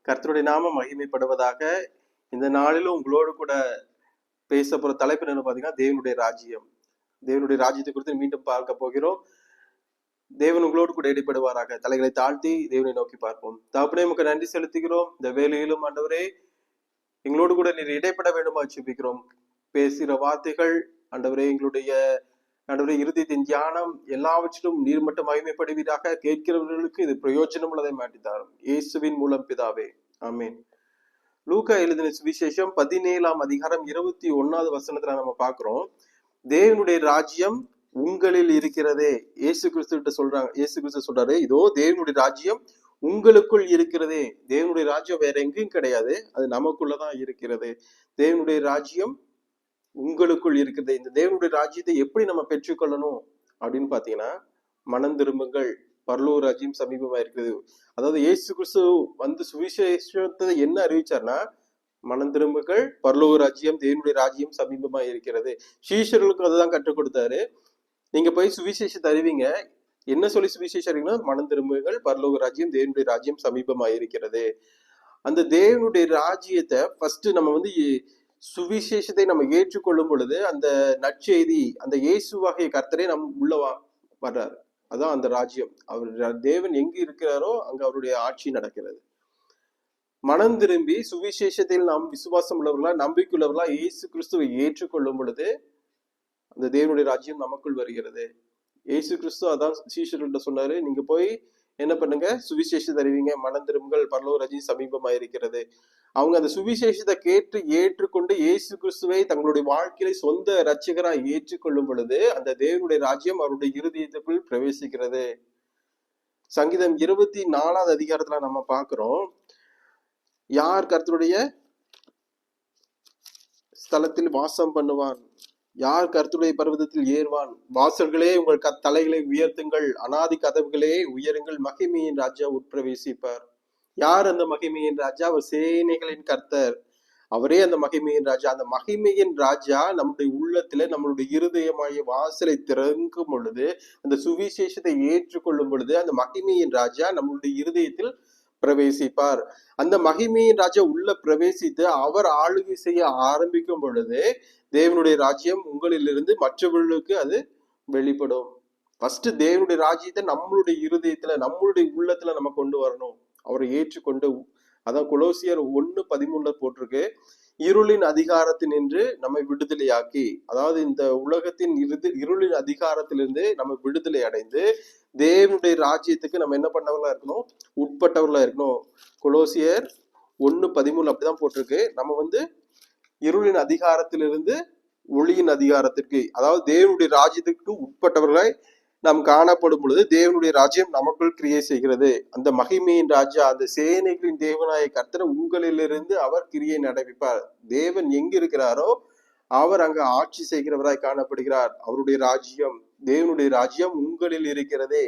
கர்த்தருடைய நாமம் மகிமைப்படுவதாக. இந்த நாளிலும் உங்களோடு கூட பேச போற தலைப்பு என்ன பாத்தீங்கன்னா, தேவனுடைய ராஜ்யம். தேவனுடைய ராஜ்யத்தை குறித்து மீண்டும் பார்க்க போகிறோம். தேவன் உங்களோடு கூட இடைப்படுவாராக. தலைகளை தாழ்த்தி தேவனை நோக்கி பார்ப்போம். தகப்பனே, உமக்கு நன்றி செலுத்துகிறோம். இந்த வேலையிலும் ஆண்டவரே எங்களோடு கூட நீர் இடைப்பட வேண்டுமா ஜெபிக்கிறோம். பேசுகிற வார்த்தைகள் ஆண்டவரே, எங்களுடைய ஆண்டவரே இருதயத்தின் தியானம் எல்லாவற்றிலும் நீர் மட்டும் மகிமைப்படுவீராக. கேட்கிறவர்களுக்கு இது பிரயோஜனம் உள்ளதை மாட்டித்தாரும். இயேசுவின் மூலம் பிதாவே, ஆமேன். லூக்கா எழுதின சுவிசேஷம் 17ஆம் அதிகாரம் 21வது வசனத்துல நம்ம பாக்குறோம், தேவனுடைய ராஜ்யம் உங்களில் இருக்கிறதே. இயேசு கிறிஸ்து சொல்றாங்க. இயேசு கிறிஸ்து சொல்றாரு, இதோ தேவனுடைய ராஜ்யம் உங்களுக்குள் இருக்கிறதே. தேவனுடைய ராஜ்யம் வேற எங்கேயும் கிடையாது, அது நமக்குள்ளதான் இருக்கிறது. தேவனுடைய ராஜ்யம் உங்களுக்குள் இருக்கிறது. இந்த தேவனுடைய ராஜ்யத்தை எப்படி நம்ம பெற்றுக்கொள்ளணும் அப்படின்னு பாத்தீங்கன்னா, மனம் திரும்புங்கள், பரலோக ராஜ்யம் சமீபமா இருக்குது. அதாவது இயேசு கிறிஸ்து வந்து சுவிசேஷத்தை என்ன அறிவிச்சார்னா, மனம் திரும்புங்கள், பரலோக ராஜ்யம், தேவனுடைய ராஜ்யம் சமீபமா இருக்கிறது. சீஷர்களுக்கும் அதுதான் கற்றுக் கொடுத்தாரு. நீங்க போய் சுவிசேஷத்தை அறிவிங்க. என்ன சொல்லி சுவிசேஷம்? மனம் திரும்புங்கள், பரலோக ராஜ்யம், தேவனுடைய ராஜ்யம் சமீபமா இருக்கிறது. அந்த தேவனுடைய ராஜ்யத்தை ஃபர்ஸ்ட் நம்ம வந்து சுவிசேஷத்தை நம்ம ஏற்றுக்கொள்ளும் பொழுது அந்த நற்செய்தி, அந்த இயேசு வகை கர்த்தரே உள்ள வர்றாரு. அதான் அந்த ராஜ்யம். அவர் தேவன் எங்க இருக்கிறாரோ அங்க அவருடைய ஆட்சி நடக்கிறது. மனம் திரும்பி சுவிசேஷத்தில் நாம் விசுவாசம் உள்ளவர்களா, நம்பிக்கையுள்ளவர்களா இயேசு கிறிஸ்துவை ஏற்றுக்கொள்ளும் பொழுது அந்த தேவனுடைய ராஜ்யம் நமக்குள் வருகிறது. இயேசு கிறிஸ்து அதான் சீஷர்கள்ட்ட சொன்னாரு, நீங்க போய் என்ன பண்ணுங்க, சுவிசேஷத்தை அறிவிங்க, மனம் திரும்புங்கள், பரலோக ராஜ்யம் சமீபமா இருக்கிறது. அவங்க அந்த சுவிசேஷத்தை ஏற்றுக்கொண்டு இயேசு கிறிஸ்துவை தங்களுடைய வாழ்க்கையில சொந்த இரட்சகராய் ஏற்றுக்கொள்ளும் பொழுது அந்த தேவனுடைய ராஜ்யம் அவருடைய இருதயத்துக்குள் பிரவேசிக்கிறது. சங்கீதம் 24வது அதிகாரத்துல நம்ம பாக்குறோம், யார் கர்த்தருடைய ஸ்தலத்தில் வாசம் பண்ணுவான், யார் கர்த்தருடைய பர்வதத்தில் ஏறுவான். வாசல்களே உங்கள் தலைகளை உயர்த்துங்கள், அனாதி கதவுகளே உயருங்கள், மகிமையின் ராஜா உட்பிரவேசிப்பார். யார் அந்த மகிமையின் ராஜா? அவர் சேனைகளின் கர்த்தர், அவரே அந்த மகிமையின் ராஜா. அந்த மகிமையின் ராஜா நம்முடைய உள்ளத்துல, நம்மளுடைய இருதயமாகிய வாசலை திறக்கும் பொழுது, அந்த சுவிசேஷத்தை ஏற்றுக்கொள்ளும் பொழுது அந்த மகிமையின் ராஜா நம்மளுடைய இருதயத்தில் பிரவேசிப்பார். அந்த மகிமையின் ராஜா உள்ள பிரவேசித்து அவர் ஆளுகை செய்ய ஆரம்பிக்கும் பொழுது தேவனுடைய ராஜ்யம் உங்களிலிருந்து மற்றவர்களுக்கு அது வெளிப்படும். ஃபர்ஸ்ட் தேவனுடைய ராஜ்யத்தை நம்மளுடைய இருதயத்துல, நம்மளுடைய உள்ளத்துல நம்ம கொண்டு வரணும். அவரை ஏற்றுக்கொண்டு, அதான் கொலோசியர் 1:13 போட்டிருக்கு, இருளின் அதிகாரத்தினின்று நம்மை விடுதலையாக்கி, அதாவது இந்த உலகத்தின் இருளின் அதிகாரத்திலிருந்து நம்ம விடுதலை அடைந்து தேவனுடைய ராஜ்யத்துக்கு நம்ம என்ன பண்ணவர்களா இருக்கணும், உட்பட்டவர்களா இருக்கணும். கொலோசியர் 1:13 அப்படிதான் போட்டிருக்கு. நம்ம வந்து இருளின் அதிகாரத்திலிருந்து ஒளியின் அதிகாரத்திற்கு, அதாவது தேவனுடைய ராஜ்யத்துக்கு உட்பட்டவர்களாய் நாம் காணப்படும் பொழுது தேவனுடைய ராஜ்யம் நமக்குள் கிரியை செய்கிறது. அந்த மகிமையின் ராஜா, அந்த சேனைகளின் தேவனாய கர்த்தர் உங்களிலிருந்து அவர் கிரியை நடப்பிப்பார். தேவன் எங்க இருக்கிறாரோ அவர் அங்க ஆட்சி செய்கிறவராய் காணப்படுகிறார். அவருடைய ராஜ்யம், தேவனுடைய ராஜ்யம் உங்களில் இருக்கிறதே.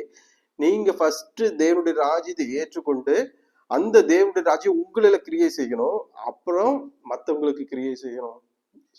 நீங்க ஃபர்ஸ்ட் தேவனுடைய ராஜ்யத்தை ஏற்றுக்கொண்டு அந்த தேவனுடைய ராஜ்யம் உங்களில கிரியை செய்யணும், அப்புறம் மற்றவங்களுக்கு கிரியை செய்யணும்.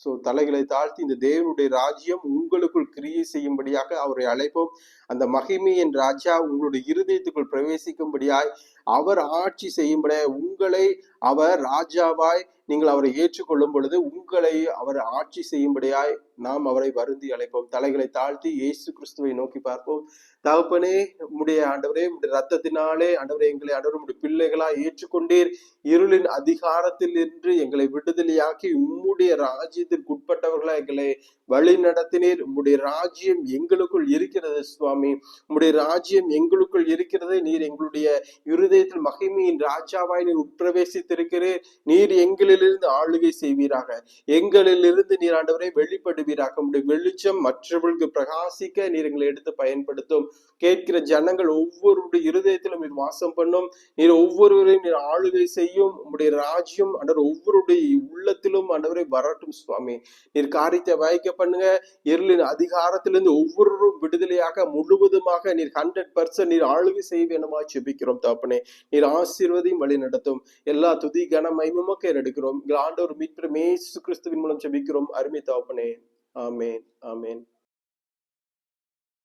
சோ தலைகளை தாழ்த்தி இந்த தேவனுடைய ராஜ்யம் உங்களுக்குள் கிரியை செய்யும்படியாக அவரை அழைப்போம். அந்த மகிமையின் ராஜா உங்களுடைய இருதயத்துக்குள் பிரவேசிக்கும்படியாய் அவர் ஆட்சி செய்யும்படியாய் உங்களை அவர் ராஜாவாய் நீங்கள் அவரை ஏற்றுக்கொள்ளும் பொழுது உங்களை அவர் ஆட்சி செய்யும்படியாய் நாம் அவரை வருந்தி அழைப்போம். தலைகளை தாழ்த்தி இயேசு கிறிஸ்துவை நோக்கி பார்ப்போம். தகப்பனே, உம்முடைய ஆண்டவரே, உம்முடைய ரத்தத்தினாலே ஆண்டவரே எங்களை ஆண்டவரே உம்முடைய பிள்ளைகளா ஏற்றுக்கொண்டீர். இருளின் அதிகாரத்தில் இருந்து எங்களை விடுதலையாக்கி உம்முடைய ராஜ்யத்திற்கு உட்பட்டவர்களா எங்களை வழி நடத்தினீர். உம்முடைய ராஜ்யம் எங்களுக்குள் இருக்கிறது சுவாமி, உம்முடைய ராஜ்யம் எங்களுக்குள் இருக்கிறது. நீர் எங்களுடைய இருதயத்தில் மகிமையின் ராஜாவாய் நீர் உட்பிரவேசித்திருக்கிறீர். நீர் எங்களிலிருந்து ஆளுகை செய்வீராக, எங்களிலிருந்து நீர் ஆண்டவரை வெளிப்படுவீராக. உம்முடைய வெளிச்சம் மற்றவர்களுக்கு பிரகாசிக்க நீர் எங்களை எடுத்து பயன்படுத்தும். கேட்கிற ஜனங்கள் ஒவ்வொருடைய இருதயத்திலும் நீர் வாசம் பண்ணும். நீர் ஒவ்வொருவரையும் நீர் ஆளுகை செய்யும். உம்முடைய ராஜ்யம் ஆண்டவர் ஒவ்வொருடைய உள்ளத்திலும் ஆண்டவரை வரட்டும் சுவாமி. நீர் காரியத்தை வாய்க்க பண்ணுங்க. இருளின் அதிகாரத்திலிருந்து ஒவ்வொருவரும் விடுதலையாக முழுவதுமாக நீர் 100% நீர் ஆளுகை செய்ய வேண்டுமா ஜெபிக்கிறோம். தகப்பனே, நீர் ஆசீர்வதியும் வழி நடத்தும். எல்லா துதி கன மகிமையுமக்கே எடுக்கிறோம். ஆண்டவர் மீட்பர் இயேசு கிறிஸ்துவின் மூலம் ஜெபிக்கிறோம் அருமை தகப்பனே. ஆமென், ஆமென்.